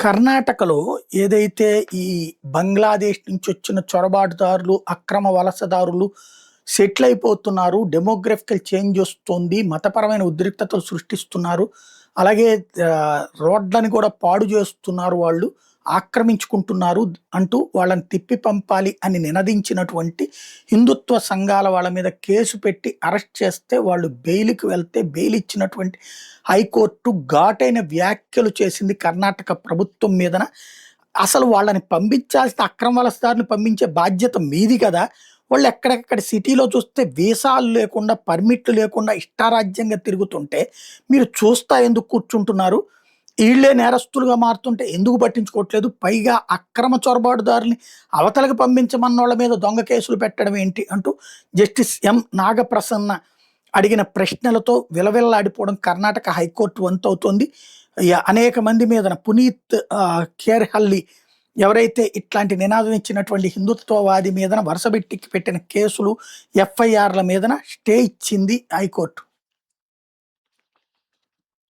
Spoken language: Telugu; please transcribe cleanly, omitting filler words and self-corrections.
కర్ణాటకలో ఏదైతే ఈ బంగ్లాదేశ్ నుంచి వచ్చిన చొరబాటుదారులు, అక్రమ వలసదారులు సెటిల్ అయిపోతున్నారు. డెమోగ్రఫికల్ చేంజ్ వస్తుంది. మతపరమైన ఉద్రిక్తతలు సృష్టిస్తున్నారు. అలాగే రోడ్లని కూడా పాడు చేస్తున్నారు వాళ్ళు. ఆక్రమించుకుంటున్నారు అంటూ వాళ్ళని తిప్పి పంపాలి అని నినదించినటువంటి హిందుత్వ సంఘాల వాళ్ళ మీద కేసు పెట్టి అరెస్ట్ చేస్తే వాళ్ళు బెయిల్‌కి వెళ్తే బెయిల్ ఇచ్చినటువంటి హైకోర్టు ఘాటైన వ్యాఖ్యలు చేసింది కర్ణాటక ప్రభుత్వం మీదన. అసలు వాళ్ళని పంపించాల్సిన అక్రమ వలసదారుని పంపించే బాధ్యత మీది కదా! వాళ్ళు ఎక్కడెక్కడ సిటీలో చూస్తే వీసాలు లేకుండా, పర్మిట్లు లేకుండా ఇష్టారాజ్యంగా తిరుగుతుంటే మీరు చూస్తా ఎందుకు కూర్చుంటున్నారు? ఈళ్ళే నేరస్తులుగా మారుతుంటే ఎందుకు పట్టించుకోవట్లేదు? పైగా అక్రమ చొరబాటుదారుల్ని అవతలకి పంపించమన్నోళ్ళ మీద దొంగ కేసులు పెట్టడం ఏంటి? అంటూ జస్టిస్ ఎం. నాగప్రసన్న అడిగిన ప్రశ్నలతో విలవిల్లాడిపోవడం కర్ణాటక హైకోర్టు వంతవుతోంది. అనేక మంది మీదన పునీత్ ఖేర్హల్లి ఎవరైతే ఇట్లాంటి నినాదం ఇచ్చినటువంటి హిందుత్వవాది మీదన వరుసబెట్టి పెట్టిన కేసులు, ఎఫ్ఐఆర్‌ల మీదన స్టే ఇచ్చింది హైకోర్టు.